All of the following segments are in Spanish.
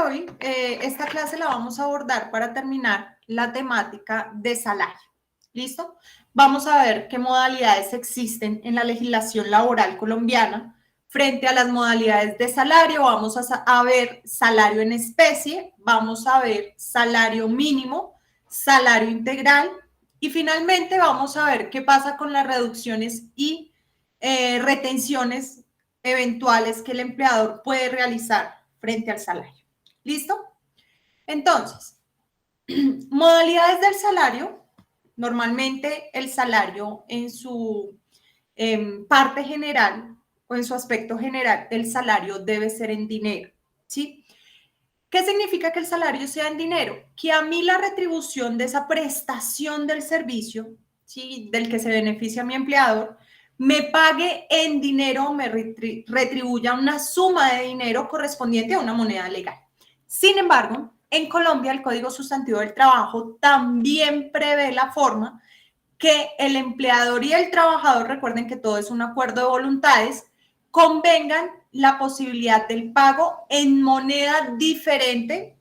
hoy, esta clase la vamos a abordar para terminar la temática de salario. ¿Listo? Vamos a ver qué modalidades existen en la legislación laboral colombiana frente a las modalidades de salario. Vamos a ver salario en especie, vamos a ver salario mínimo, salario integral y finalmente vamos a ver qué pasa con las reducciones y retenciones eventuales que el empleador puede realizar frente al salario. ¿Listo? Entonces, modalidades del salario. Normalmente el salario en su parte general o en su aspecto general, el salario debe ser en dinero, ¿sí? ¿Qué significa que el salario sea en dinero? Que a mí la retribución de esa prestación del servicio, ¿sí?, del que se beneficia mi empleador, me pague en dinero o me retribuya una suma de dinero correspondiente a una moneda legal. Sin embargo, en Colombia el Código Sustantivo del Trabajo también prevé la forma que el empleador y el trabajador, recuerden que todo es un acuerdo de voluntades, convengan la posibilidad del pago en moneda diferente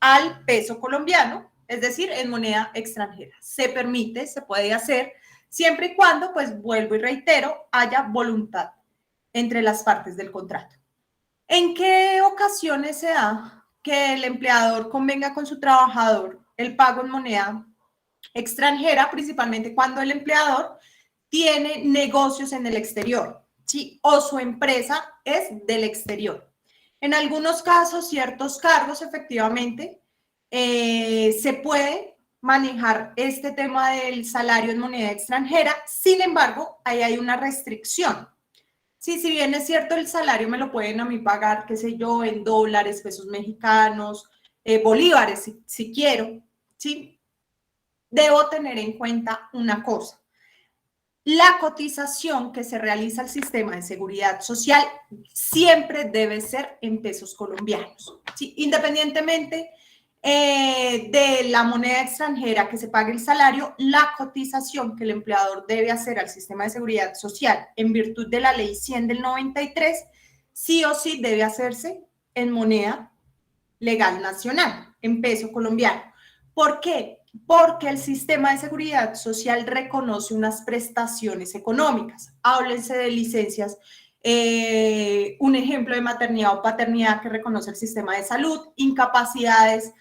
al peso colombiano, es decir, en moneda extranjera. Se permite, se puede hacer, siempre y cuando, pues vuelvo y reitero, haya voluntad entre las partes del contrato. ¿En qué ocasiones se da que el empleador convenga con su trabajador el pago en moneda extranjera? Principalmente cuando el empleador tiene negocios en el exterior, ¿sí?, o su empresa es del exterior. En algunos casos, ciertos cargos, efectivamente, se puede manejar este tema del salario en moneda extranjera. Sin embargo, ahí hay una restricción. Sí, si bien es cierto, el salario me lo pueden a mí pagar, qué sé yo, en dólares, pesos mexicanos, bolívares, si quiero, ¿sí? Debo tener en cuenta una cosa. La cotización que se realiza al sistema de seguridad social siempre debe ser en pesos colombianos, ¿sí?, independientemente de la moneda extranjera que se pague el salario. La cotización que el empleador debe hacer al sistema de seguridad social en virtud de la ley 100 del 93, sí o sí debe hacerse en moneda legal nacional, en peso colombiano. ¿Por qué? Porque el sistema de seguridad social reconoce unas prestaciones económicas. Háblense de licencias, un ejemplo de maternidad o paternidad que reconoce el sistema de salud, incapacidades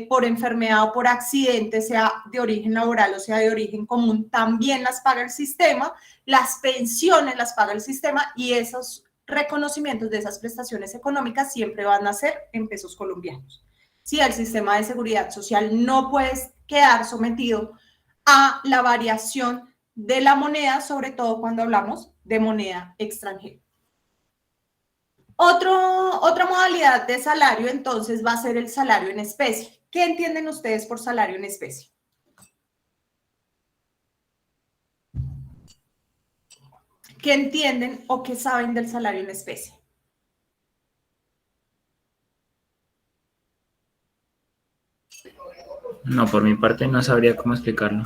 por enfermedad o por accidente, sea de origen laboral o sea de origen común, también las paga el sistema. Las pensiones las paga el sistema y esos reconocimientos de esas prestaciones económicas siempre van a ser en pesos colombianos. Sí, el sistema de seguridad social no puede quedar sometido a la variación de la moneda, sobre todo cuando hablamos de moneda extranjera. Otra modalidad de salario, entonces, va a ser el salario en especie. ¿Qué entienden ustedes por salario en especie? ¿Qué entienden o qué saben del salario en especie? No, por mi parte no sabría cómo explicarlo.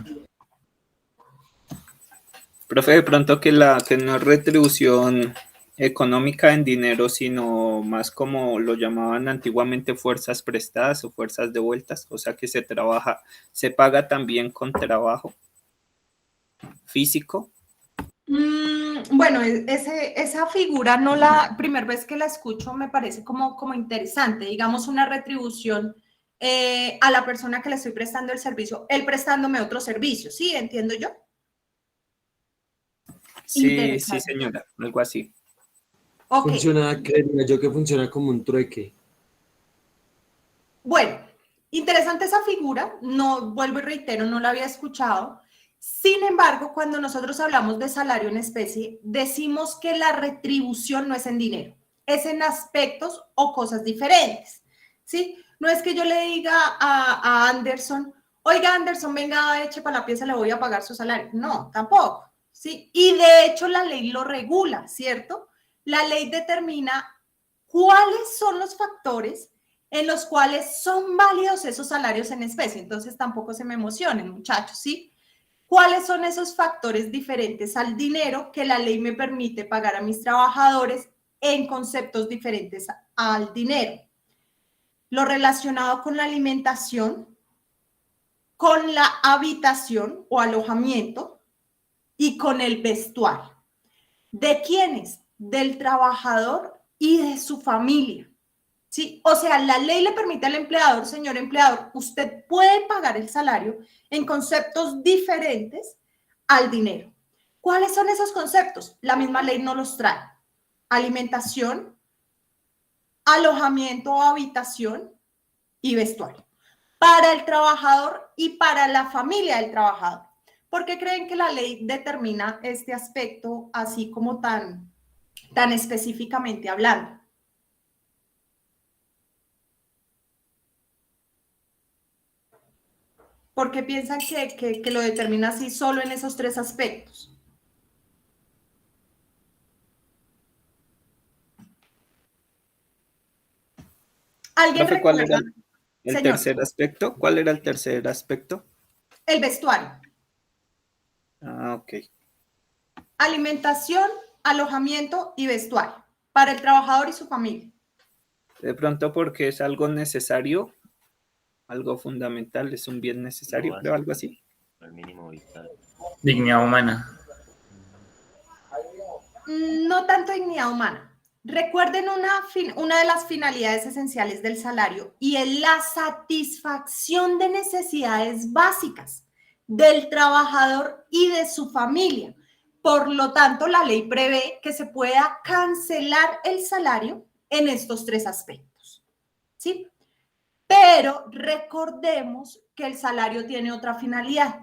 Profe, de pronto que no es retribución económica en dinero, sino más como lo llamaban antiguamente fuerzas prestadas o fuerzas devueltas, o sea que se paga también con trabajo físico. Bueno, esa figura no la, primera vez que la escucho me parece como interesante, digamos una retribución a la persona que le estoy prestando el servicio, él prestándome otro servicio, ¿sí? ¿Entiendo yo? Sí, sí, señora, algo así. Okay. Funciona, creería yo que funciona como un trueque. Bueno, interesante esa figura, no, vuelvo y reitero, no la había escuchado. Sin embargo, cuando nosotros hablamos de salario en especie, decimos que la retribución no es en dinero, es en aspectos o cosas diferentes, ¿sí? No es que yo le diga a Anderson, oiga Anderson, venga, eche para la pieza, le voy a pagar su salario. No, tampoco, ¿sí? Y de hecho la ley lo regula, ¿cierto? La ley determina cuáles son los factores en los cuales son válidos esos salarios en especie. Entonces tampoco se me emocionen, muchachos, ¿sí? ¿Cuáles son esos factores diferentes al dinero que la ley me permite pagar a mis trabajadores en conceptos diferentes al dinero? lo relacionado con la alimentación, con la habitación o alojamiento y con el vestuario. ¿De quiénes? Del trabajador y de su familia. ¿Sí? O sea, la ley le permite al empleador, señor empleador, usted puede pagar el salario en conceptos diferentes al dinero. ¿Cuáles son esos conceptos? La misma ley no los trae. Alimentación, alojamiento o habitación y vestuario. Para el trabajador y para la familia del trabajador. ¿Por qué creen que la ley determina este aspecto así como tan específicamente hablando? ¿Por qué piensan que lo determina así solo en esos tres aspectos? ¿Alguien Profe, ¿cuál recuerda? era el Señor, tercer aspecto? ¿Cuál era el tercer aspecto? el vestuario, Ah, ok. alimentación, alojamiento y vestuario para el trabajador y su familia. De pronto porque es algo necesario, algo fundamental, es un bien necesario, creo, algo así. Al mínimo vital. Dignidad humana. No tanto dignidad humana. Recuerden una de las finalidades esenciales del salario y es la satisfacción de necesidades básicas del trabajador y de su familia. Por lo tanto, la ley prevé que se pueda cancelar el salario en estos tres aspectos. ¿Sí? Pero recordemos que el salario tiene otra finalidad.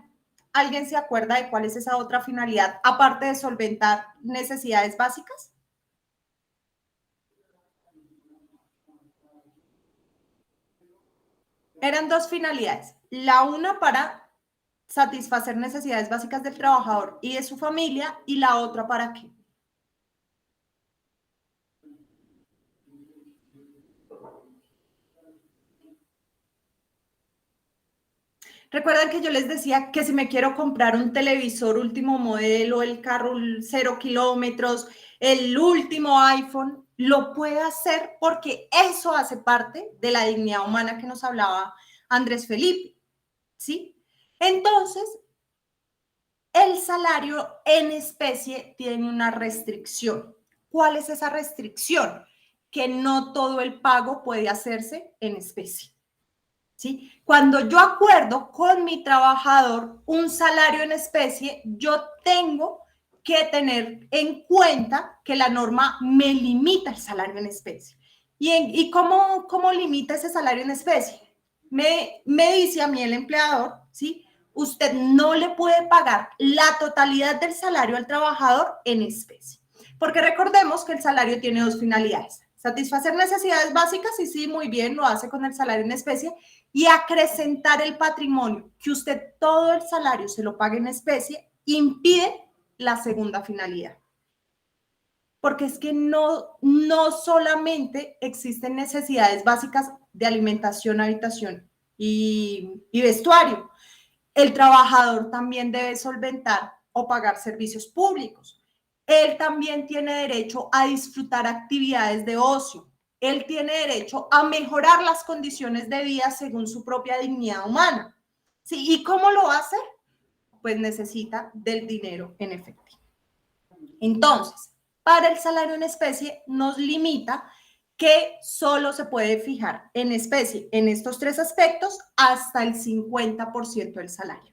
¿Alguien se acuerda de cuál es esa otra finalidad, aparte de solventar necesidades básicas? Eran dos finalidades. La una para satisfacer necesidades básicas del trabajador y de su familia, y la otra para qué. Recuerdan que yo les decía que si me quiero comprar un televisor último modelo, el carro 0 kilómetros, el último iPhone, lo puedo hacer porque eso hace parte de la dignidad humana que nos hablaba Andrés Felipe, ¿sí? Entonces, el salario en especie tiene una restricción. ¿Cuál es esa restricción? Que no todo el pago puede hacerse en especie. ¿Sí? Cuando yo acuerdo con mi trabajador un salario en especie, yo tengo que tener en cuenta que la norma me limita el salario en especie. ¿Y cómo limita ese salario en especie? Me dice a mí el empleador, ¿sí? Usted no le puede pagar la totalidad del salario al trabajador en especie. Porque recordemos que el salario tiene dos finalidades. Satisfacer necesidades básicas, y sí, muy bien, lo hace con el salario en especie, y acrecentar el patrimonio, que usted todo el salario se lo pague en especie, impide la segunda finalidad. Porque es que no solamente existen necesidades básicas de alimentación, habitación y vestuario. El trabajador también debe solventar o pagar servicios públicos. Él también tiene derecho a disfrutar actividades de ocio. Él tiene derecho a mejorar las condiciones de vida según su propia dignidad humana. ¿Sí? ¿Y cómo lo hace? Pues necesita del dinero en efectivo. Entonces, para el salario en especie nos limita que solo se puede fijar en especie en estos tres aspectos hasta el 50% del salario.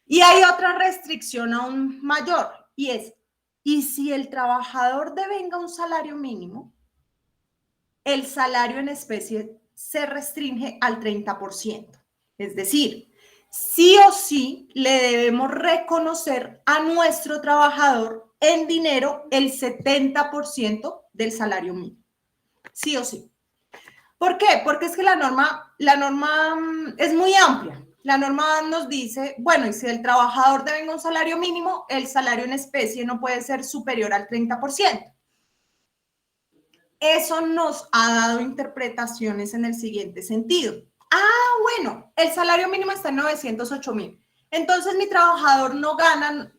Y hay otra restricción aún mayor, y es, ¿y si el trabajador devenga un salario mínimo? El salario en especie se restringe al 30%. Es decir, sí o sí le debemos reconocer a nuestro trabajador en dinero el 70% del salario mínimo. Sí o sí. ¿Por qué? Porque es que la norma es muy amplia. La norma nos dice, bueno, y si el trabajador devenga un salario mínimo, el salario en especie no puede ser superior al 30%. Eso nos ha dado interpretaciones en el siguiente sentido. Bueno, el salario mínimo está en 908,000. Entonces mi trabajador no gana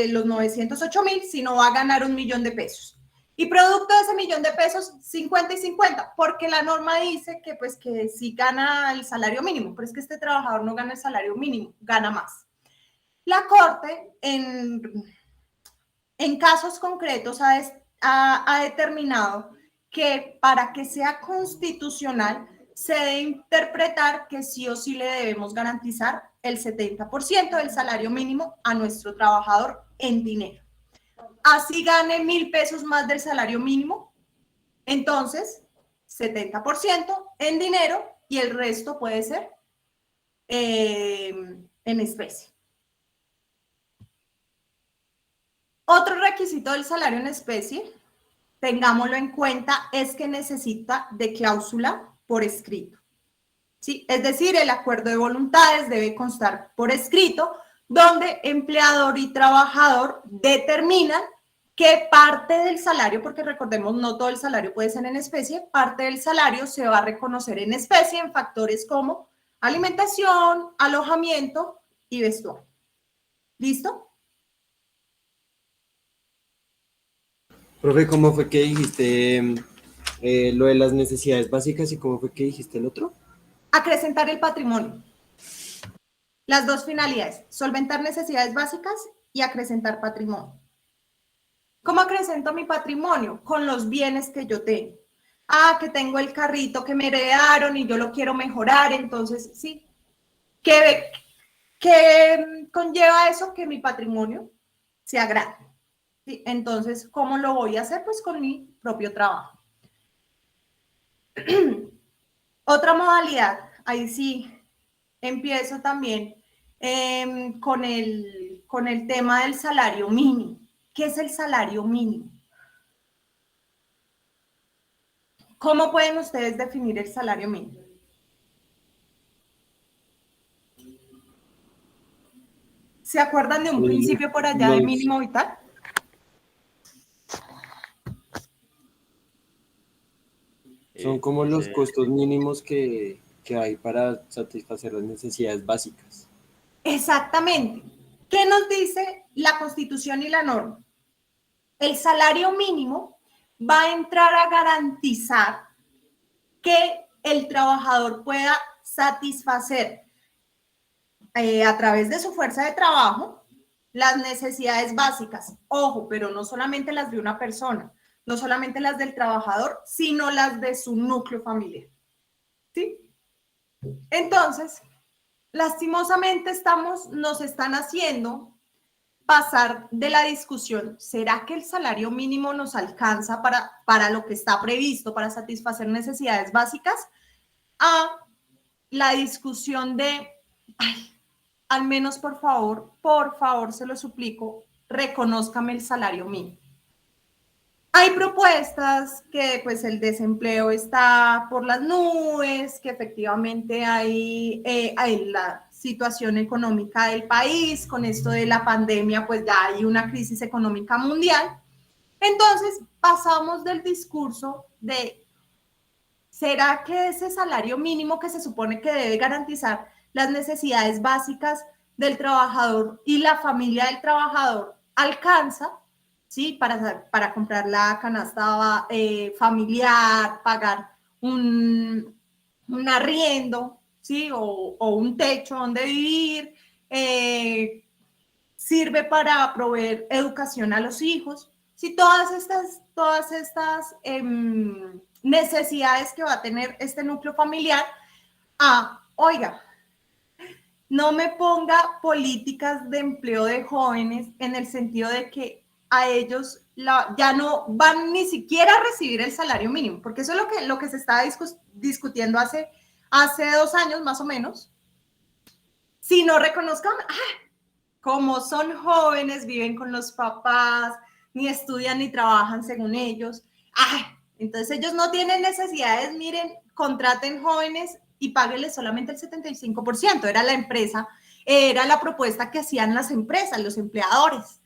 los 908,000, sino va a ganar 1,000,000 de pesos. Y producto de ese $1.000.000, 50 y 50, porque la norma dice que pues que sí gana el salario mínimo, pero es que este trabajador no gana el salario mínimo, gana más. La Corte, en casos concretos, ha determinado que para que sea constitucional se debe interpretar que sí o sí le debemos garantizar el 70% del salario mínimo a nuestro trabajador en dinero. Así gane $1.000 más del salario mínimo, entonces 70% en dinero y el resto puede ser en especie. Otro requisito del salario en especie, tengámoslo en cuenta, es que necesita de cláusula por escrito. ¿Sí? Es decir, el acuerdo de voluntades debe constar por escrito, donde empleador y trabajador determinan que parte del salario, porque recordemos, no todo el salario puede ser en especie, parte del salario se va a reconocer en especie en factores como alimentación, alojamiento y vestuario. ¿Listo? Profe, ¿cómo fue que dijiste lo de las necesidades básicas y cómo fue que dijiste el otro? Acrecentar el patrimonio. Las dos finalidades, solventar necesidades básicas y acrecentar patrimonio. ¿Cómo acrecento mi patrimonio? Con los bienes que yo tengo. Ah, que tengo el carrito que me heredaron y yo lo quiero mejorar, entonces sí. ¿Qué conlleva eso? Que mi patrimonio sea grande. ¿Sí? Entonces, ¿cómo lo voy a hacer? Pues con mi propio trabajo. Otra modalidad, ahí sí empiezo también con el tema del salario mínimo. ¿Qué es el salario mínimo? ¿Cómo pueden ustedes definir el salario mínimo? ¿Se acuerdan de un principio por allá de mínimo vital? Son como los costos mínimos que hay para satisfacer las necesidades básicas. Exactamente. ¿Qué nos dice la Constitución y la norma? El salario mínimo va a entrar a garantizar que el trabajador pueda satisfacer a través de su fuerza de trabajo las necesidades básicas. Ojo, pero no solamente las de una persona, no solamente las del trabajador, sino las de su núcleo familiar. ¿Sí? Entonces, lastimosamente nos están haciendo pasar de la discusión, ¿será que el salario mínimo nos alcanza para lo que está previsto, para satisfacer necesidades básicas? A la discusión de, ay, al menos por favor, se lo suplico, reconózcame el salario mínimo. Hay propuestas que pues el desempleo está por las nubes, que efectivamente hay la situación económica del país, con esto de la pandemia pues ya hay una crisis económica mundial. Entonces pasamos del discurso de, ¿será que ese salario mínimo que se supone que debe garantizar las necesidades básicas del trabajador y la familia del trabajador alcanza? ¿Sí? Para comprar la canasta familiar, pagar un arriendo, ¿sí? O un techo donde vivir, sirve para proveer educación a los hijos. ¿Sí? Todas estas necesidades que va a tener este núcleo familiar. Oiga, no me ponga políticas de empleo de jóvenes en el sentido de que a ellos ya no van ni siquiera a recibir el salario mínimo, porque eso es lo que se estaba discutiendo hace 2 años más o menos. Si no reconozcan, como son jóvenes, viven con los papás, ni estudian ni trabajan según ellos, entonces ellos no tienen necesidades, miren, contraten jóvenes y páguenles solamente el 75%, era la empresa, era la propuesta que hacían las empresas, los empleadores.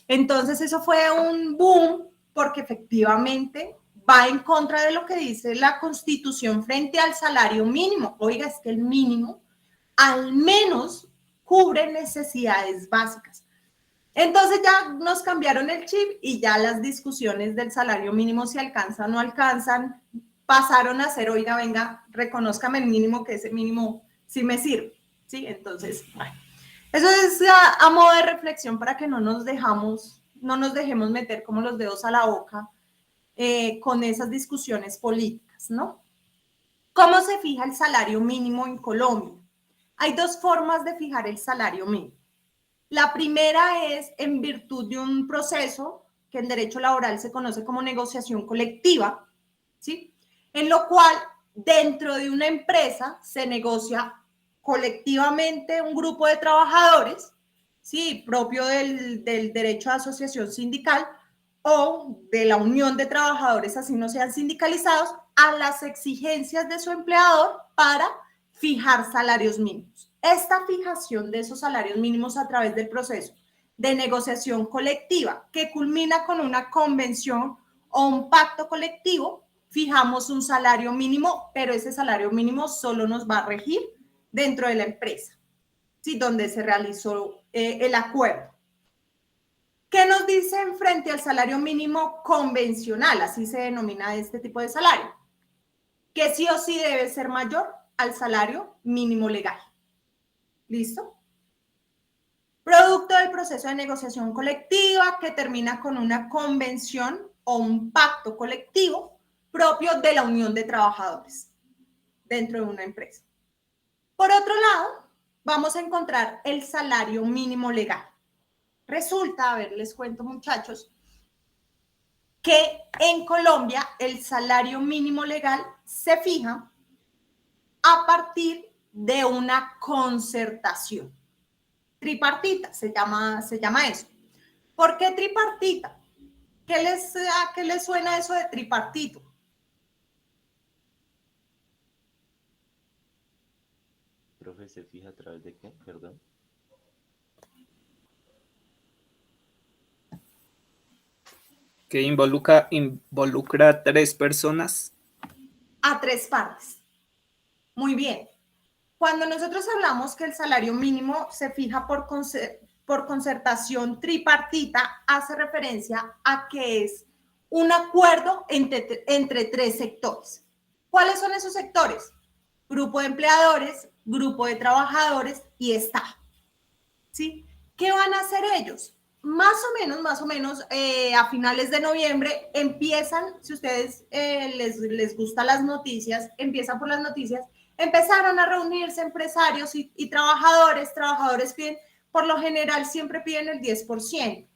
Entonces eso fue un boom porque efectivamente va en contra de lo que dice la Constitución frente al salario mínimo. Oiga, es que el mínimo al menos cubre necesidades básicas. Entonces ya nos cambiaron el chip y ya las discusiones del salario mínimo, si alcanzan o no alcanzan, pasaron a ser, oiga, venga, reconózcame el mínimo, que ese mínimo sí me sirve, ¿sí? Entonces, bueno, eso es a modo de reflexión para que no nos dejemos meter como los dedos a la boca con esas discusiones políticas, ¿no? ¿Cómo se fija el salario mínimo en Colombia? Hay dos formas de fijar el salario mínimo. La primera es en virtud de un proceso que en derecho laboral se conoce como negociación colectiva, ¿sí? En lo cual dentro de una empresa se negocia colectivamente un grupo de trabajadores, ¿sí? Propio del derecho de asociación sindical o de la unión de trabajadores, así no sean sindicalizados, a las exigencias de su empleador para fijar salarios mínimos. Esta fijación de esos salarios mínimos a través del proceso de negociación colectiva que culmina con una convención o un pacto colectivo, fijamos un salario mínimo, pero ese salario mínimo solo nos va a regir dentro de la empresa, ¿sí? Donde se realizó el acuerdo. ¿Qué nos dicen frente al salario mínimo convencional? Así se denomina este tipo de salario. Que sí o sí debe ser mayor al salario mínimo legal. ¿Listo? Producto del proceso de negociación colectiva que termina con una convención o un pacto colectivo propio de la unión de trabajadores dentro de una empresa. Por otro lado, vamos a encontrar el salario mínimo legal. Resulta, a ver, les cuento, muchachos, que en Colombia el salario mínimo legal se fija a partir de una concertación tripartita, se llama eso. ¿Por qué tripartita? ¿A qué les suena eso de tripartito? Profe, ¿se fija a través de qué? Perdón. Que involucra a tres personas. A tres partes. Muy bien. Cuando nosotros hablamos que el salario mínimo se fija por concertación tripartita, hace referencia a que es un acuerdo entre tres sectores. ¿Cuáles son esos sectores? Grupo de empleadores, grupo de trabajadores y Estado. ¿Sí? ¿Qué van a hacer ellos? Más o menos, a finales de noviembre empiezan, si ustedes les gustan las noticias, empiezan por las noticias, empezaron a reunirse empresarios y trabajadores piden, por lo general siempre piden el 10%.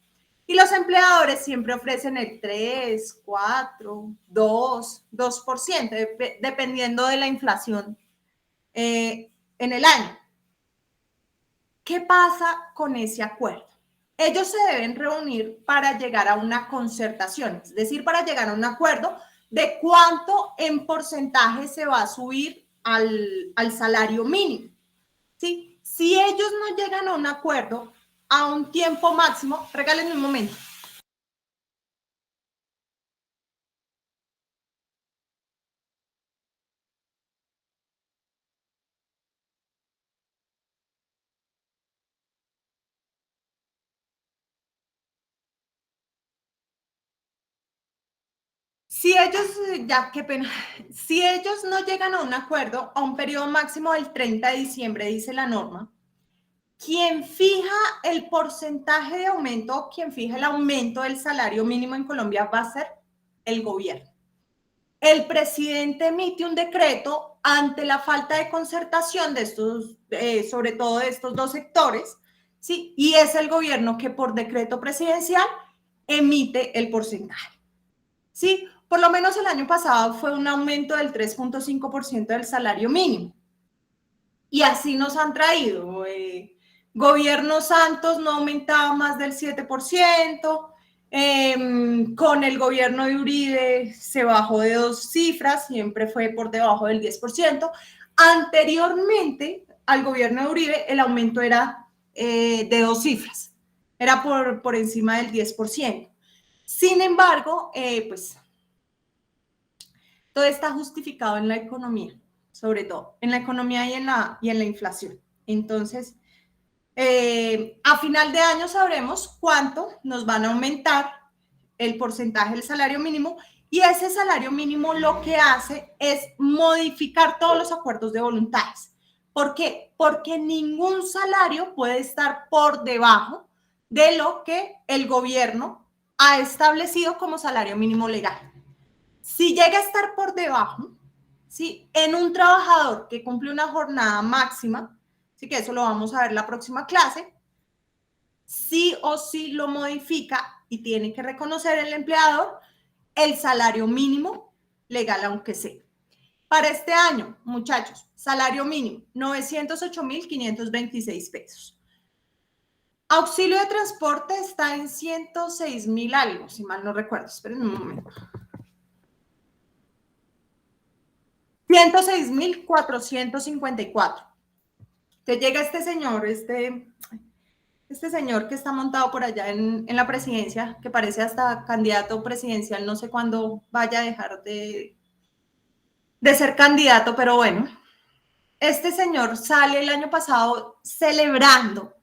Y los empleadores siempre ofrecen el 3, 4, 2%, dependiendo de la inflación en el año. ¿Qué pasa con ese acuerdo? Ellos se deben reunir para llegar a una concertación, es decir, para llegar a un acuerdo de cuánto en porcentaje se va a subir al salario mínimo. ¿Sí? Si ellos no llegan a un acuerdo a un tiempo máximo, regálenme un momento. Si ellos, ya qué pena, si ellos no llegan a un acuerdo a un periodo máximo del 30 de diciembre, dice la norma, quien fija el porcentaje de aumento, quien fija el aumento del salario mínimo en Colombia va a ser el gobierno. El presidente emite un decreto ante la falta de concertación de estos, sobre todo de estos dos sectores, ¿sí? Y es el gobierno que por decreto presidencial emite el porcentaje, ¿sí? Por lo menos el año pasado fue un aumento del 3.5% del salario mínimo. Y así nos han traído. Gobierno Santos no aumentaba más del 7%. Con el gobierno de Uribe se bajó de 2 cifras, siempre fue por debajo del 10%. Anteriormente al gobierno de Uribe el aumento era de 2 cifras, era por encima del 10%. Sin embargo, pues todo está justificado en la economía, sobre todo en la economía y en la inflación. Entonces, A final de año sabremos cuánto nos van a aumentar el porcentaje del salario mínimo, y ese salario mínimo lo que hace es modificar todos los acuerdos de voluntades. ¿Por qué? Porque ningún salario puede estar por debajo de lo que el gobierno ha establecido como salario mínimo legal. Si llega a estar por debajo, ¿sí?, en un trabajador que cumple una jornada máxima, así que eso lo vamos a ver la próxima clase, sí o sí lo modifica y tiene que reconocer el empleador el salario mínimo legal, aunque sea. Para este año, muchachos, salario mínimo, 908.526 pesos. Auxilio de transporte está en 106.000 algo, si mal no recuerdo. Esperen un momento. 106.454. Te llega este señor, este señor que está montado por allá en la presidencia, que parece hasta candidato presidencial, no sé cuándo vaya a dejar de ser candidato, pero bueno, este señor sale el año pasado celebrando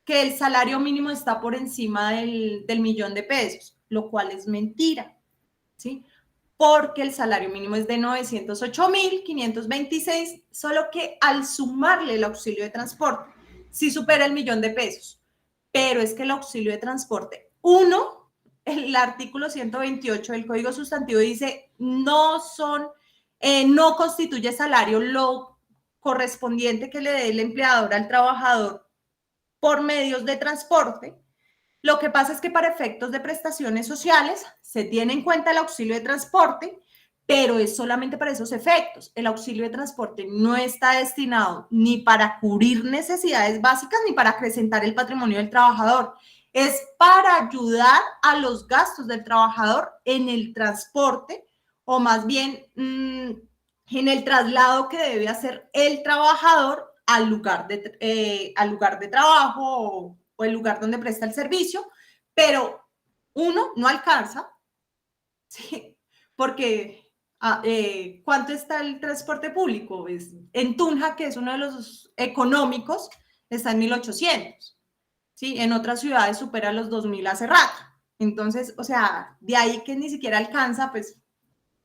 que el salario mínimo está por encima del 1.000.000 de pesos, lo cual es mentira, ¿sí? Porque el salario mínimo es de 908.526, solo que al sumarle el auxilio de transporte, sí supera el 1.000.000 de pesos, pero es que el auxilio de transporte, el artículo 128 del Código Sustantivo dice, no constituye salario lo correspondiente que le dé el empleador al trabajador por medios de transporte. Lo que pasa es que para efectos de prestaciones sociales se tiene en cuenta el auxilio de transporte, pero es solamente para esos efectos. El auxilio de transporte no está destinado ni para cubrir necesidades básicas ni para acrecentar el patrimonio del trabajador. Es para ayudar a los gastos del trabajador en el transporte, o más bien en el traslado que debe hacer el trabajador al lugar de trabajo o el lugar donde presta el servicio, pero no alcanza, ¿sí? Porque ¿cuánto está el transporte público? En Tunja, que es uno de los económicos, está en 1.800, ¿sí? En otras ciudades supera los 2.000 hace rato. Entonces, o sea, de ahí que ni siquiera alcanza, pues,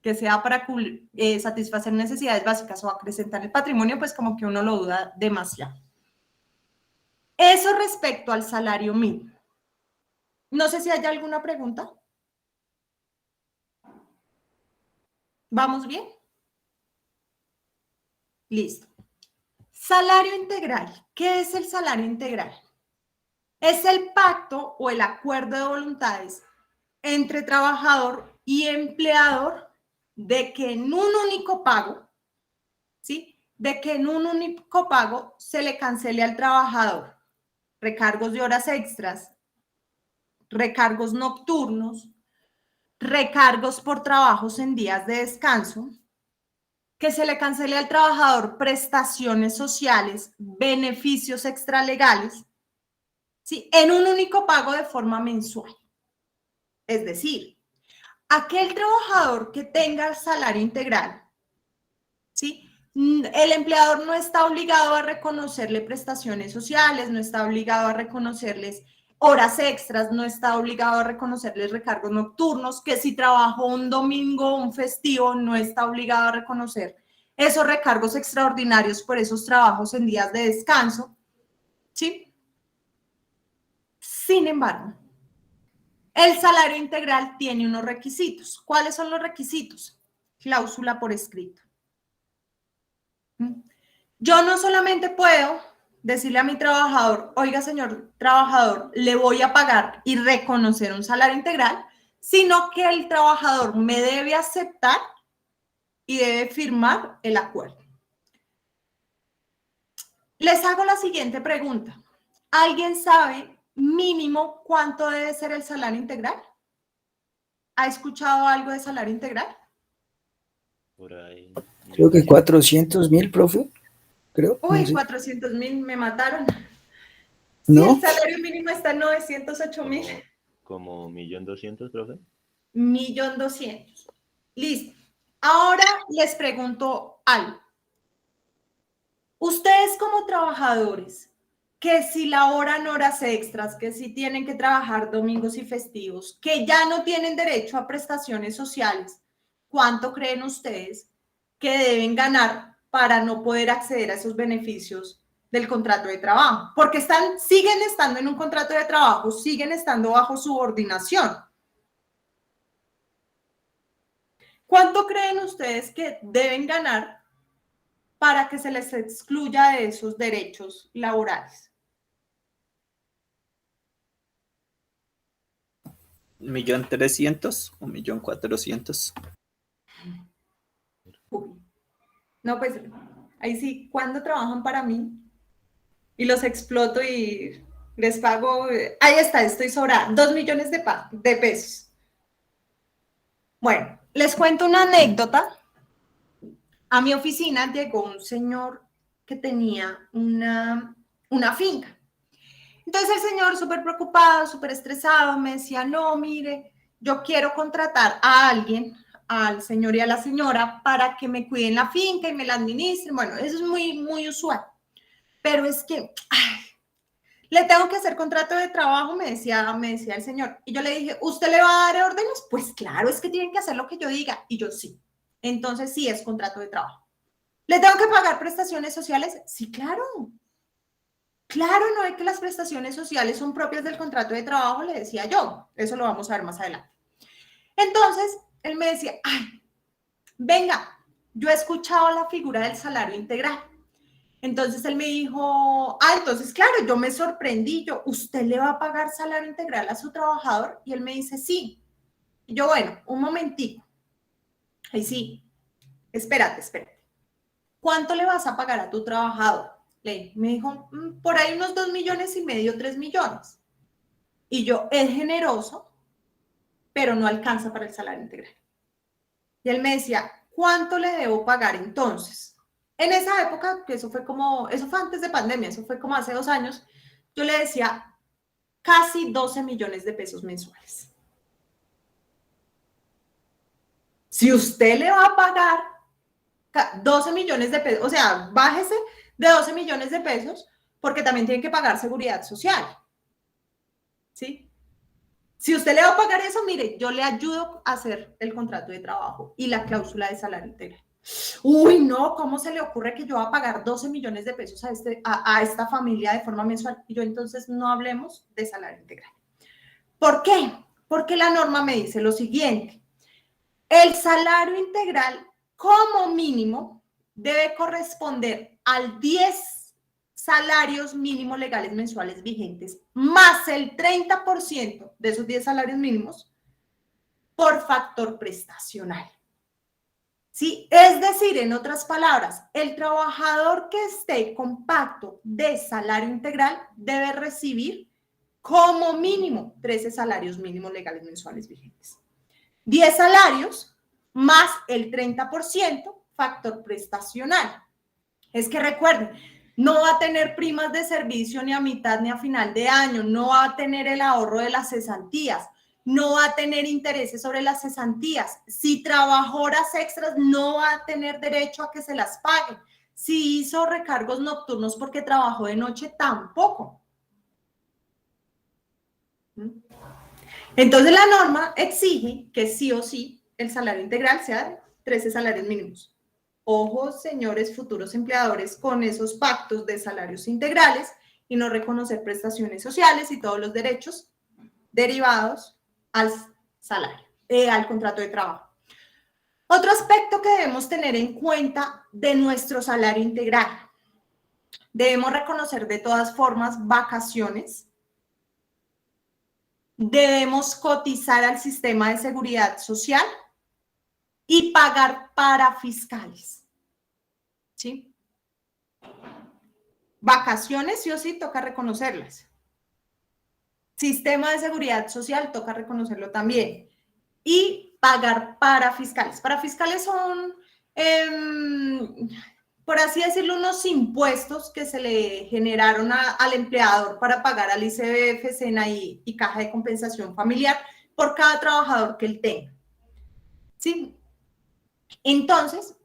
que sea para satisfacer necesidades básicas o acrecentar el patrimonio, pues como que uno lo duda demasiado. Eso respecto al salario mínimo. No sé si hay alguna pregunta. ¿Vamos bien? Listo. Salario integral. ¿Qué es el salario integral? Es el pacto o el acuerdo de voluntades entre trabajador y empleador de que en un único pago, ¿sí?, de que en un único pago se le cancele al trabajador recargos de horas extras, recargos nocturnos, recargos por trabajos en días de descanso, que se le cancele al trabajador prestaciones sociales, beneficios extralegales, ¿sí?, en un único pago de forma mensual. Es decir, aquel trabajador que tenga salario integral, ¿sí?, el empleador no está obligado a reconocerle prestaciones sociales, no está obligado a reconocerles horas extras, no está obligado a reconocerles recargos nocturnos, que si trabajó un domingo o un festivo, no está obligado a reconocer esos recargos extraordinarios por esos trabajos en días de descanso, ¿sí? Sin embargo, el salario integral tiene unos requisitos. ¿Cuáles son los requisitos? Cláusula por escrito. Yo no solamente puedo decirle a mi trabajador, oiga, señor trabajador, le voy a pagar y reconocer un salario integral, sino que el trabajador me debe aceptar y debe firmar el acuerdo. Les hago la siguiente pregunta. ¿Alguien sabe mínimo cuánto debe ser el salario integral? ¿Ha escuchado algo de salario integral? Por ahí. Creo que 400.000, profe. Creo. Uy, No sé. 400.000, me mataron. ¿No? Sí, el salario mínimo está en 908.000. Como 1.200.000, profe. 1.200.000. Listo. Ahora les pregunto algo. Ustedes como trabajadores, que si laboran horas extras, que si tienen que trabajar domingos y festivos, que ya no tienen derecho a prestaciones sociales, ¿cuánto creen ustedes que deben ganar para no poder acceder a esos beneficios del contrato de trabajo? Porque siguen estando en un contrato de trabajo, siguen estando bajo subordinación. ¿Cuánto creen ustedes que deben ganar para que se les excluya de esos derechos laborales? 1.300.000 o 1.400.000. Uy. No, pues ahí sí, ¿cuándo trabajan para mí? Y los exploto y les pago, ahí está, estoy sobrada, 2 millones de pesos. Bueno, les cuento una anécdota. A mi oficina llegó un señor que tenía una finca. Entonces el señor súper preocupado, súper estresado, me decía, no, mire, yo quiero contratar a alguien, al señor y a la señora, para que me cuiden la finca y me la administren. Bueno, eso es muy, muy usual. Pero es que, le tengo que hacer contrato de trabajo, me decía el señor. Y yo le dije, ¿usted le va a dar órdenes? Pues claro, es que tienen que hacer lo que yo diga. Y yo sí. Entonces sí es contrato de trabajo. ¿Le tengo que pagar prestaciones sociales? Sí, claro. Claro, no es que las prestaciones sociales son propias del contrato de trabajo, le decía yo. Eso lo vamos a ver más adelante. Entonces, él me decía, ay, venga, yo he escuchado la figura del salario integral. Entonces él me dijo, entonces claro, yo me sorprendí, ¿usted le va a pagar salario integral a su trabajador? Y él me dice, sí. Y yo, bueno, un momentico. Ahí sí, espérate. ¿Cuánto le vas a pagar a tu trabajador? Me dijo, por ahí unos 2,5 millones, 3 millones. Y yo, es generoso, pero no alcanza para el salario integral. Y él me decía, ¿cuánto le debo pagar entonces? En esa época, que eso fue antes de pandemia, eso fue como hace 2 años, yo le decía casi 12 millones de pesos mensuales. Si usted le va a pagar 12 millones de pesos, o sea, bájese de 12 millones de pesos, porque también tienen que pagar seguridad social. ¿Sí? Si usted le va a pagar eso, mire, yo le ayudo a hacer el contrato de trabajo y la cláusula de salario integral. Uy, no, ¿cómo se le ocurre que yo va a pagar 12 millones de pesos a esta familia de forma mensual? Y yo entonces no hablemos de salario integral. ¿Por qué? Porque la norma me dice lo siguiente. El salario integral como mínimo debe corresponder al 10 salarios mínimos legales mensuales vigentes, más el 30% de esos 10 salarios mínimos por factor prestacional. ¿Sí? Es decir, en otras palabras, el trabajador que esté con pacto de salario integral debe recibir como mínimo 13 salarios mínimos legales mensuales vigentes. 10 salarios más el 30% factor prestacional. Es que recuerden, no va a tener primas de servicio ni a mitad ni a final de año, no va a tener el ahorro de las cesantías, no va a tener intereses sobre las cesantías. Si trabajó horas extras, no va a tener derecho a que se las paguen. Si hizo recargos nocturnos porque trabajó de noche, tampoco. Entonces la norma exige que sí o sí el salario integral sea de 13 salarios mínimos. Ojo, señores futuros empleadores, con esos pactos de salarios integrales y no reconocer prestaciones sociales y todos los derechos derivados al salario, al contrato de trabajo. Otro aspecto que debemos tener en cuenta de nuestro salario integral. Debemos reconocer de todas formas vacaciones. Debemos cotizar al sistema de seguridad social y pagar para fiscales. ¿Sí? Vacaciones, sí o sí, toca reconocerlas. Sistema de seguridad social, toca reconocerlo también. Y pagar para fiscales. Para fiscales son, por así decirlo, unos impuestos que se le generaron al empleador para pagar al ICBF, SENA y Caja de Compensación Familiar por cada trabajador que él tenga. ¿Sí? Entonces,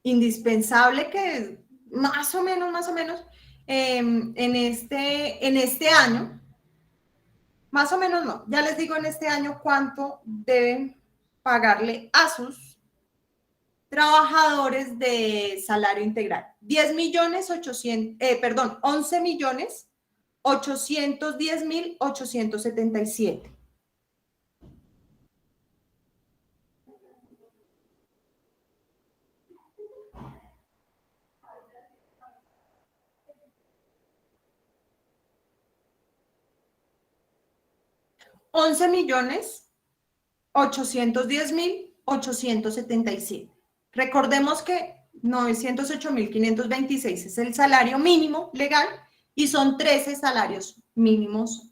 indispensable que más o menos, en este año, más o menos no, ya les digo en este año cuánto deben pagarle a sus trabajadores de salario integral. 11.810.877. 11.810.877. Recordemos que 908.526 es el salario mínimo legal y son 13 salarios mínimos.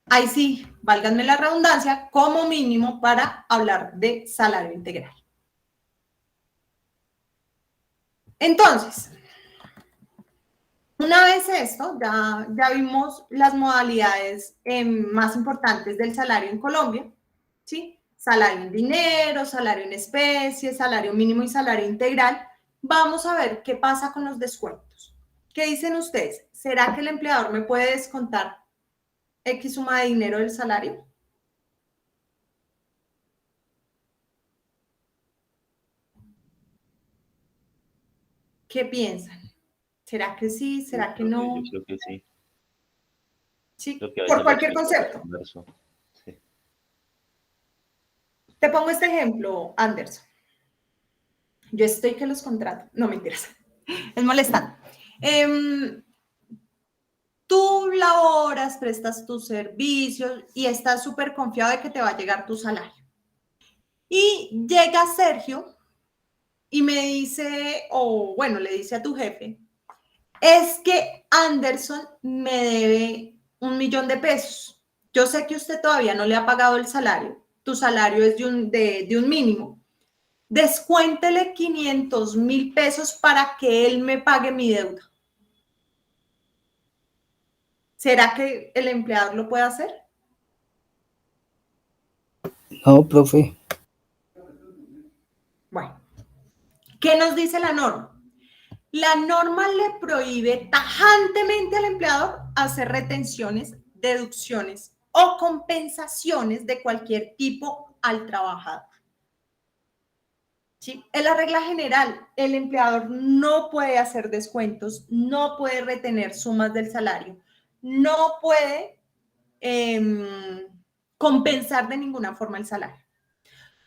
Ahí sí, válganme la redundancia, como mínimo para hablar de salario integral. Entonces, una vez esto, ya vimos las modalidades más importantes del salario en Colombia, ¿sí? Salario en dinero, salario en especie, salario mínimo y salario integral. Vamos a ver qué pasa con los descuentos. ¿Qué dicen ustedes? ¿Será que el empleador me puede descontar X suma de dinero del salario? ¿Qué piensan? ¿Será que sí? ¿Será que no? Yo creo que sí. Sí, Creo que a por veces cualquier lo concepto. converso. Sí. Te pongo este ejemplo, Anderson. Yo estoy que los contrato. No, mentiras. Es molestando. Tú laboras, prestas tus servicios y estás súper confiado de que te va a llegar tu salario. Y llega Sergio y me dice, o bueno, le dice a tu jefe, es que Anderson me debe 1.000.000 de pesos. Yo sé que usted todavía no le ha pagado el salario. Tu salario es de un mínimo. Descuéntele 500.000 pesos para que él me pague mi deuda. ¿Será que el empleador lo puede hacer? No, profe. Bueno, ¿qué nos dice la norma? La norma le prohíbe tajantemente al empleador hacer retenciones, deducciones o compensaciones de cualquier tipo al trabajador. ¿Sí? Es la regla general. El empleador no puede hacer descuentos, no puede retener sumas del salario, no puede compensar de ninguna forma el salario.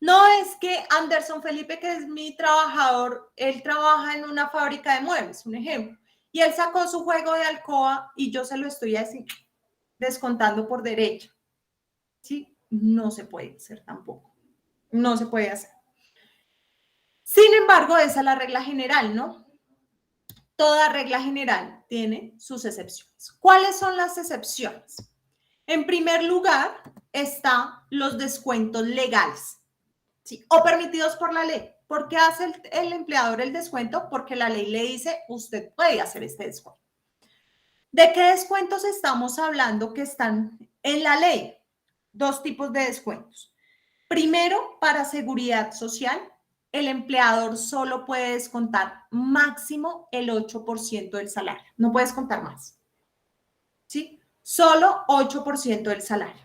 No es que Anderson Felipe, que es mi trabajador, él trabaja en una fábrica de muebles, un ejemplo, y él sacó su juego de alcoba y yo se lo estoy así descontando por derecho. ¿Sí? No se puede hacer tampoco. No se puede hacer. Sin embargo, esa es la regla general, ¿no? Toda regla general tiene sus excepciones. ¿Cuáles son las excepciones? En primer lugar, están los descuentos legales, ¿sí? O permitidos por la ley. ¿Por qué hace el empleador el descuento? Porque la ley le dice, usted puede hacer este descuento. ¿De qué descuentos estamos hablando que están en la ley? Dos tipos de descuentos. Primero, para seguridad social, el empleador solo puede descontar máximo el 8% del salario. No puede descontar más. ¿Sí? Solo 8% del salario.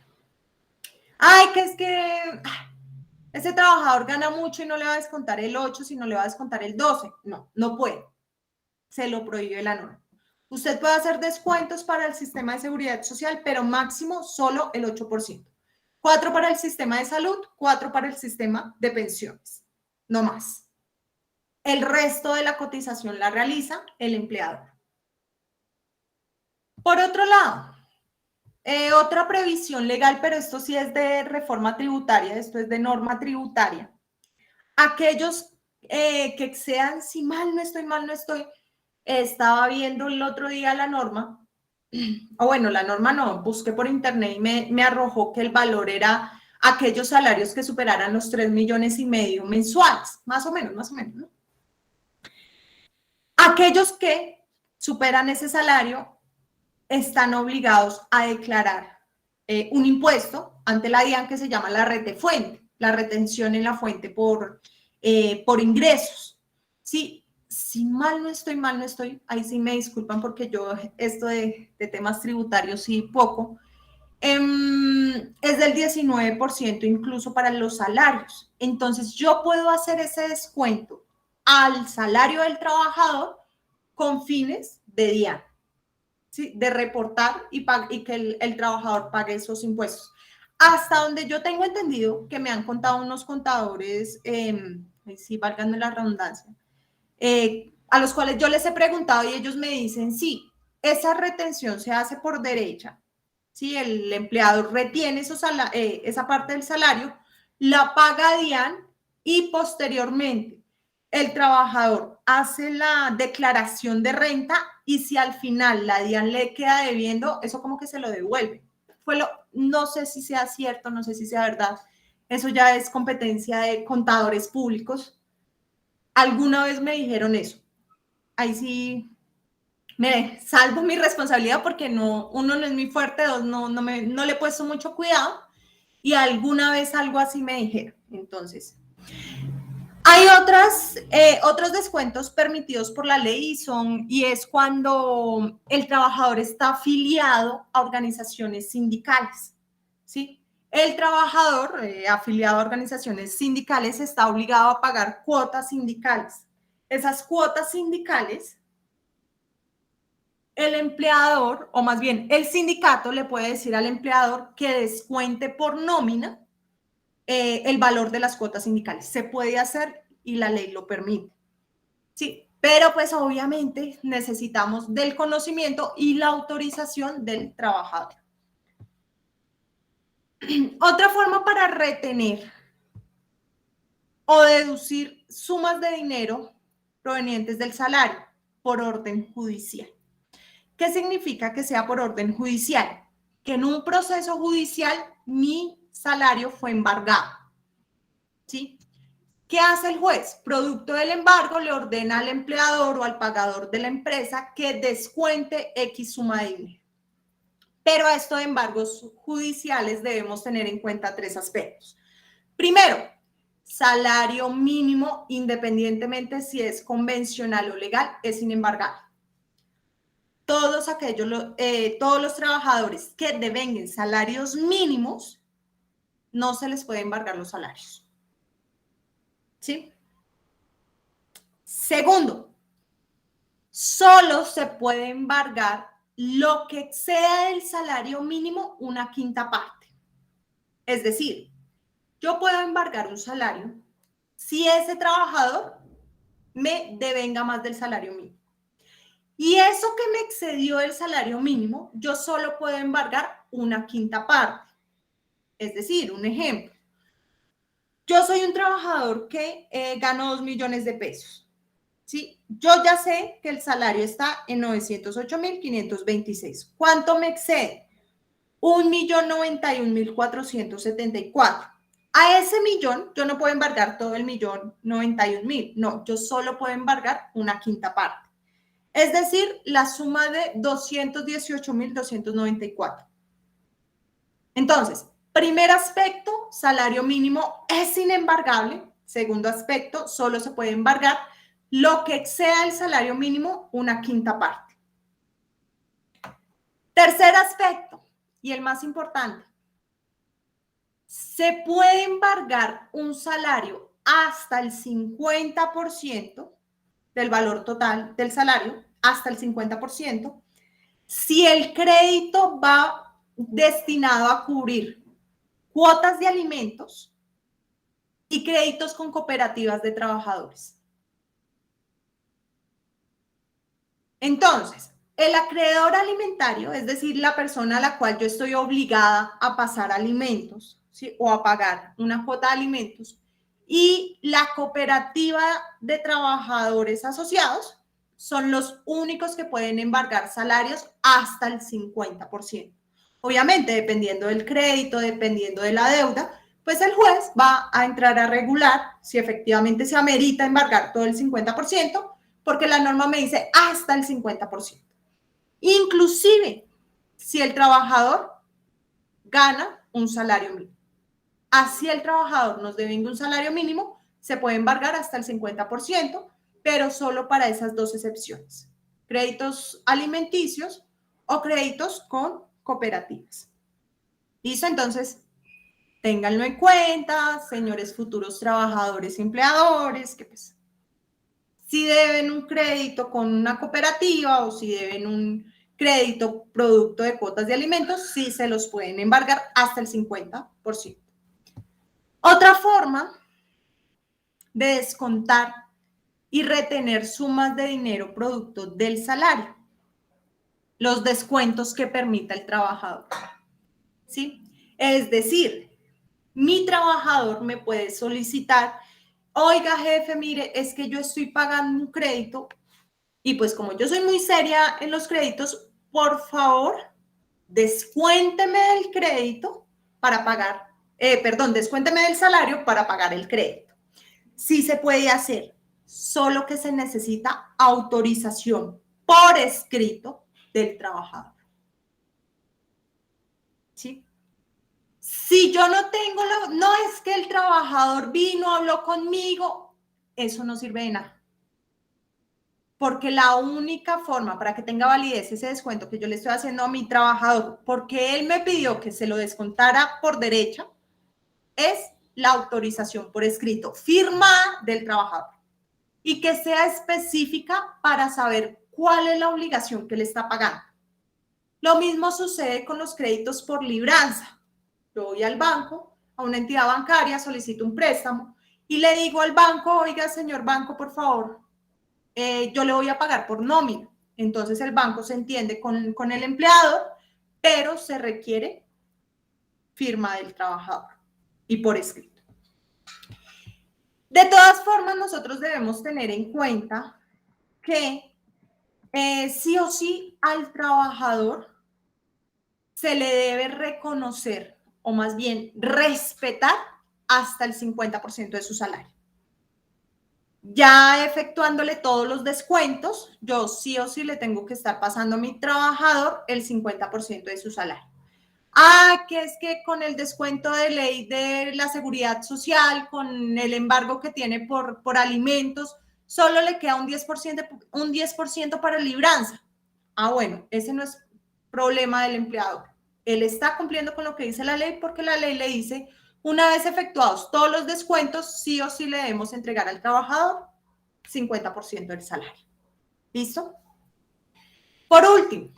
Ay, que es que ese trabajador gana mucho y no le va a descontar el 8, sino le va a descontar el 12. No, no puede. Se lo prohíbe la norma. Usted puede hacer descuentos para el sistema de seguridad social, pero máximo solo el 8%. 4 para el sistema de salud, 4 para el sistema de pensiones. No más. El resto de la cotización la realiza el empleador. Por otro lado, otra previsión legal, pero esto sí es de reforma tributaria, esto es de norma tributaria. Aquellos que sean, si mal no estoy, estaba viendo el otro día la norma, o bueno, la norma no, busqué por internet y me arrojó que el valor era aquellos salarios que superaran los 3,5 millones mensuales, más o menos, ¿no? Aquellos que superan ese salario están obligados a declarar un impuesto ante la DIAN que se llama la retefuente, la retención en la fuente por ingresos. ¿Sí? si mal no estoy, ahí sí me disculpan porque yo esto de temas tributarios sí poco, es del 19% incluso para los salarios. Entonces yo puedo hacer ese descuento al salario del trabajador con fines de DIAN, ¿sí? De reportar y que el trabajador pague esos impuestos. Hasta donde yo tengo entendido, que me han contado unos contadores, sí, válganme la redundancia, a los cuales yo les he preguntado y ellos me dicen, sí, esa retención se hace por derecha, ¿sí? El empleador retiene esa parte del salario, la paga DIAN y posteriormente el trabajador hace la declaración de renta y si al final la DIAN le queda debiendo, eso como que se lo devuelve. No sé si sea cierto, no sé si sea verdad, eso ya es competencia de contadores públicos. Alguna vez me dijeron eso. Ahí sí me salvo mi responsabilidad porque no, uno no es muy fuerte, dos, no le he puesto mucho cuidado y alguna vez algo así me dijeron. Entonces, hay otros descuentos permitidos por la ley y es cuando el trabajador está afiliado a organizaciones sindicales, ¿sí? El trabajador afiliado a organizaciones sindicales está obligado a pagar cuotas sindicales. Esas cuotas sindicales, el empleador, o más bien el sindicato le puede decir al empleador que descuente por nómina el valor de las cuotas sindicales. Se puede hacer y la ley lo permite. Sí, pero pues obviamente necesitamos del conocimiento y la autorización del trabajador. Otra forma para retener o deducir sumas de dinero provenientes del salario por orden judicial. ¿Qué significa que sea por orden judicial? Que en un proceso judicial mi salario fue embargado, ¿sí? ¿Qué hace el juez? Producto del embargo, le ordena al empleador o al pagador de la empresa que descuente X suma de dinero. Pero a estos embargos judiciales debemos tener en cuenta 3 aspectos. Primero, salario mínimo, independientemente si es convencional o legal, es inembargable. Todos los trabajadores que devenguen salarios mínimos, no se les puede embargar los salarios. ¿Sí? Segundo, solo se puede embargar lo que exceda del salario mínimo 1/5 parte. Es decir, yo puedo embargar un salario si ese trabajador me devenga más del salario mínimo. Y eso que me excedió el salario mínimo, yo solo puedo embargar 1/5 parte. Es decir, un ejemplo. Yo soy un trabajador que gano 2 millones de pesos. ¿Sí? Yo ya sé que el salario está en 908.526. ¿Cuánto me excede? 1.091.474. A ese millón, yo no puedo embargar todo el 1.091.000. No, yo solo puedo embargar 1/5 parte. Es decir, la suma de 218.294. Entonces, primer aspecto, salario mínimo es inembargable. Segundo aspecto, solo se puede embargar lo que exceda el salario mínimo 1/5 parte. Tercer aspecto, y el más importante, se puede embargar un salario hasta el 50% del valor total del salario, hasta el 50%, si el crédito va destinado a cubrir cuotas de alimentos y créditos con cooperativas de trabajadores. Entonces, el acreedor alimentario, es decir, la persona a la cual yo estoy obligada a pasar alimentos, ¿sí? O a pagar una cuota de alimentos, y la cooperativa de trabajadores asociados son los únicos que pueden embargar salarios hasta el 50%. Obviamente, dependiendo del crédito, dependiendo de la deuda, pues el juez va a entrar a regular si efectivamente se amerita embargar todo el 50%, porque la norma me dice hasta el 50%. Inclusive, si el trabajador gana un salario mínimo. Así el trabajador nos devenga un salario mínimo, se puede embargar hasta el 50%, pero solo para esas dos excepciones: créditos alimenticios o créditos con cooperativas. ¿Listo? Entonces, ténganlo en cuenta, señores futuros trabajadores y empleadores, que pues, si deben un crédito con una cooperativa o si deben un crédito producto de cuotas de alimentos, sí se los pueden embargar hasta el 50%. Otra forma de descontar y retener sumas de dinero producto del salario: los descuentos que permita el trabajador. ¿Sí? Es decir, mi trabajador me puede solicitar: oiga, jefe, mire, es que yo estoy pagando un crédito y pues como yo soy muy seria en los créditos, por favor, descuénteme del crédito para pagar, descuénteme del salario para pagar el crédito. Sí se puede hacer, solo que se necesita autorización por escrito del trabajador. ¿Sí? Si yo no tengo, no es que el trabajador vino, habló conmigo, eso no sirve de nada. Porque la única forma para que tenga validez ese descuento que yo le estoy haciendo a mi trabajador, porque él me pidió que se lo descontara por derecha, es la autorización por escrito, firmada del trabajador, y que sea específica para saber cuál es la obligación que le está pagando. Lo mismo sucede con los créditos por libranza. Yo voy al banco, a una entidad bancaria, solicito un préstamo y le digo al banco: oiga, señor banco, por favor, yo le voy a pagar por nómina. Entonces el banco se entiende con el empleador, pero se requiere firma del trabajador y por escrito. De todas formas, nosotros debemos tener en cuenta que sí o sí al trabajador se le debe reconocer, o más bien respetar, hasta el 50% de su salario. Ya efectuándole todos los descuentos, yo sí o sí le tengo que estar pasando a mi trabajador el 50% de su salario. Que es que con el descuento de ley de la seguridad social, con el embargo que tiene por alimentos, solo le queda un 10% para libranza. Bueno, ese no es problema del empleador. Él está cumpliendo con lo que dice la ley, porque la ley le dice: una vez efectuados todos los descuentos, sí o sí le debemos entregar al trabajador 50% del salario. ¿Listo? Por último,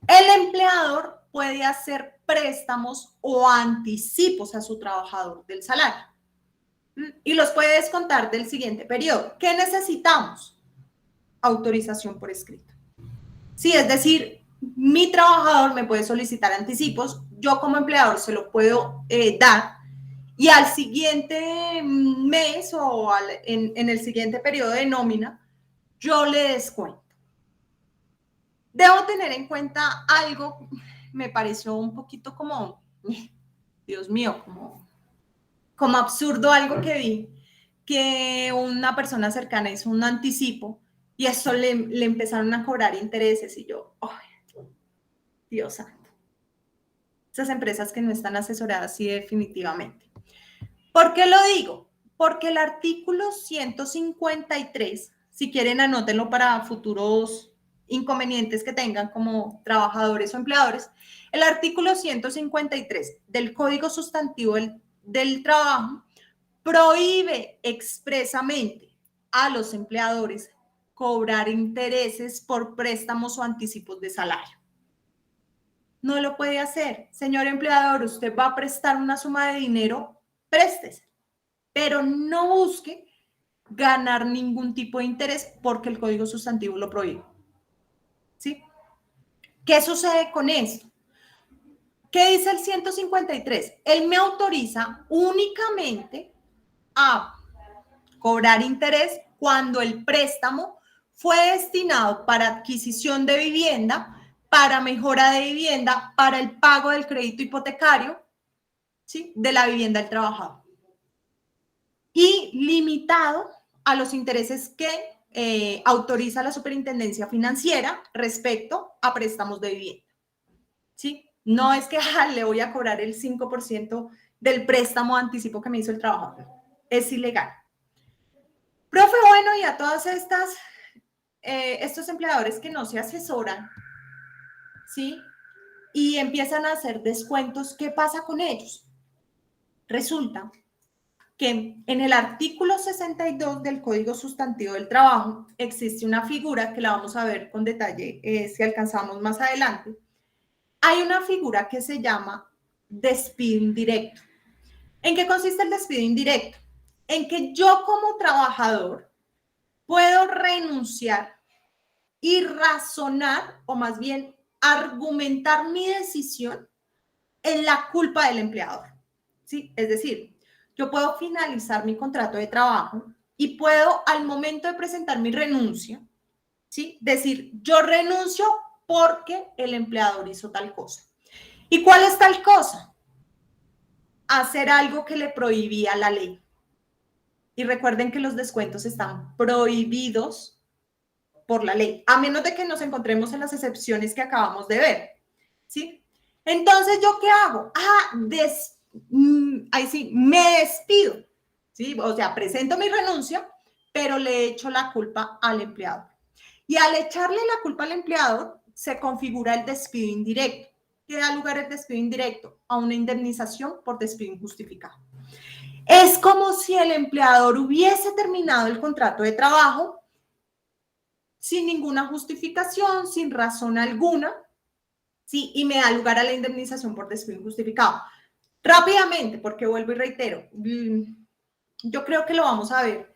el empleador puede hacer préstamos o anticipos a su trabajador del salario y los puede descontar del siguiente periodo. ¿Qué necesitamos? Autorización por escrito. Sí, es decir, mi trabajador me puede solicitar anticipos, yo como empleador se lo puedo dar, y al siguiente mes o en el siguiente periodo de nómina, yo le descuento. Debo tener en cuenta algo, me pareció un poquito como, Dios mío, como absurdo algo que vi, que una persona cercana hizo un anticipo y eso le empezaron a cobrar intereses y yo, Dios santo. Esas empresas que no están asesoradas, sí, definitivamente. ¿Por qué lo digo? Porque el artículo 153, si quieren anótenlo para futuros inconvenientes que tengan como trabajadores o empleadores, el artículo 153 del Código Sustantivo del Trabajo prohíbe expresamente a los empleadores cobrar intereses por préstamos o anticipos de salario. No lo puede hacer. Señor empleador, usted va a prestar una suma de dinero, préstese, pero no busque ganar ningún tipo de interés porque el Código Sustantivo lo prohíbe. ¿Sí? ¿Qué sucede con esto? ¿Qué dice el 153? Él me autoriza únicamente a cobrar interés cuando el préstamo fue destinado para adquisición de vivienda, para mejora de vivienda, para el pago del crédito hipotecario, ¿sí?, de la vivienda del trabajador. Y limitado a los intereses que autoriza la Superintendencia Financiera respecto a préstamos de vivienda. ¿Sí? No es que le voy a cobrar el 5% del préstamo anticipo que me hizo el trabajador. Es ilegal. Profe, bueno, y a todas estas, estos empleadores que no se asesoran, ¿sí? Y empiezan a hacer descuentos, ¿qué pasa con ellos? Resulta que en el artículo 62 del Código Sustantivo del Trabajo existe una figura que la vamos a ver con detalle si alcanzamos más adelante. Hay una figura que se llama despido indirecto. ¿En qué consiste el despido indirecto? En que yo como trabajador puedo renunciar y razonar, o más bien argumentar mi decisión en la culpa del empleador, ¿sí? Es decir, yo puedo finalizar mi contrato de trabajo y puedo, al momento de presentar mi renuncia, ¿sí? Decir, yo renuncio porque el empleador hizo tal cosa. ¿Y cuál es tal cosa? Hacer algo que le prohibía la ley. Y recuerden que los descuentos están prohibidos por la ley, a menos de que nos encontremos en las excepciones que acabamos de ver, ¿sí? Entonces, ¿yo qué hago? Ahí sí, me despido, ¿sí? O sea, presento mi renuncia, pero le echo la culpa al empleador. Y al echarle la culpa al empleador, se configura el despido indirecto. ¿Qué da lugar el despido indirecto? A una indemnización por despido injustificado. Es como si el empleador hubiese terminado el contrato de trabajo sin ninguna justificación, sin razón alguna, ¿sí? Y me da lugar a la indemnización por despido injustificado. Rápidamente, porque vuelvo y reitero, yo creo que lo vamos a ver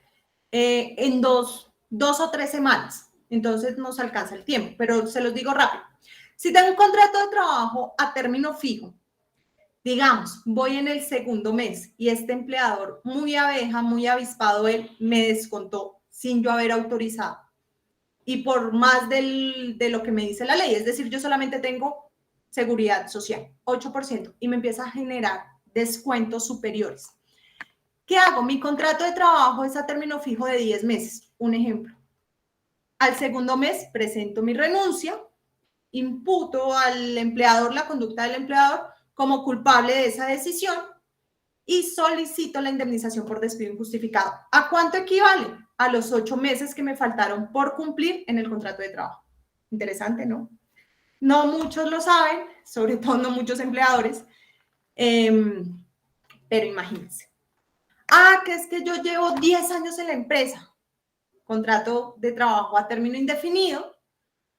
en dos o 3 semanas, entonces nos alcanza el tiempo, pero se los digo rápido. Si tengo un contrato de trabajo a término fijo, digamos, voy en el segundo mes y este empleador, muy abeja, muy avispado, él me descontó sin yo haber autorizado. Y por más de lo que me dice la ley, es decir, yo solamente tengo seguridad social, 8%, y me empieza a generar descuentos superiores. ¿Qué hago? Mi contrato de trabajo es a término fijo de 10 meses, un ejemplo. Al segundo mes presento mi renuncia, imputo al empleador la conducta del empleador como culpable de esa decisión y solicito la indemnización por despido injustificado. ¿A cuánto equivale? A los 8 meses que me faltaron por cumplir en el contrato de trabajo. Interesante, ¿no? No muchos lo saben, sobre todo no muchos empleadores, pero imagínense. Que es que yo llevo 10 años en la empresa, contrato de trabajo a término indefinido,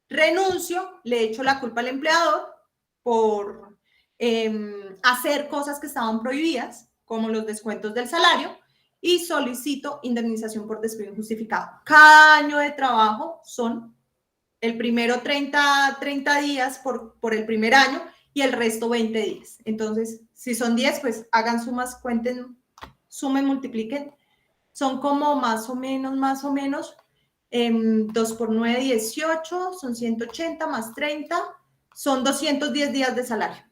renuncio, le echo la culpa al empleador por hacer cosas que estaban prohibidas, como los descuentos del salario, y solicito indemnización por despido injustificado. Cada año de trabajo son el primero 30 días por el primer año y el resto 20 días. Entonces, si son 10, pues hagan sumas, cuenten, sumen, multipliquen. Son como más o menos, 2 por 9, 18, son 180 más 30, son 210 días de salario.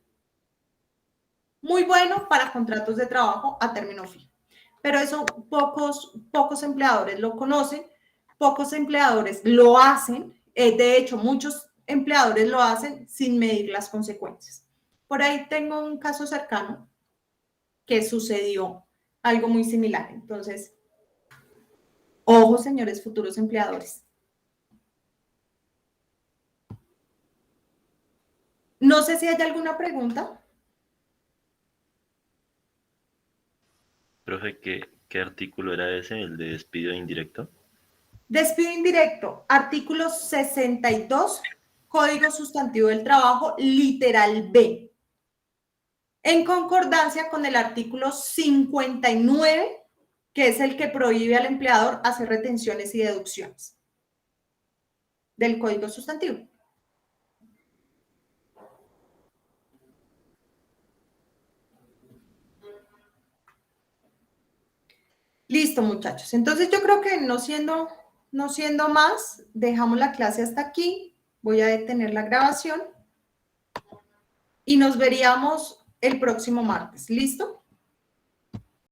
Muy bueno para contratos de trabajo a término fijo. Pero eso pocos empleadores lo conocen, pocos empleadores lo hacen. De hecho, muchos empleadores lo hacen sin medir las consecuencias. Por ahí tengo un caso cercano que sucedió algo muy similar. Entonces, ojo, señores futuros empleadores. No sé si hay alguna pregunta. Profe, ¿qué artículo era ese, el de despido indirecto? Despido indirecto, artículo 62, Código Sustantivo del Trabajo, literal B. En concordancia con el artículo 59, que es el que prohíbe al empleador hacer retenciones y deducciones del Código Sustantivo. Listo, muchachos. Entonces yo creo que no siendo más, dejamos la clase hasta aquí. Voy a detener la grabación y nos veríamos el próximo martes. ¿Listo?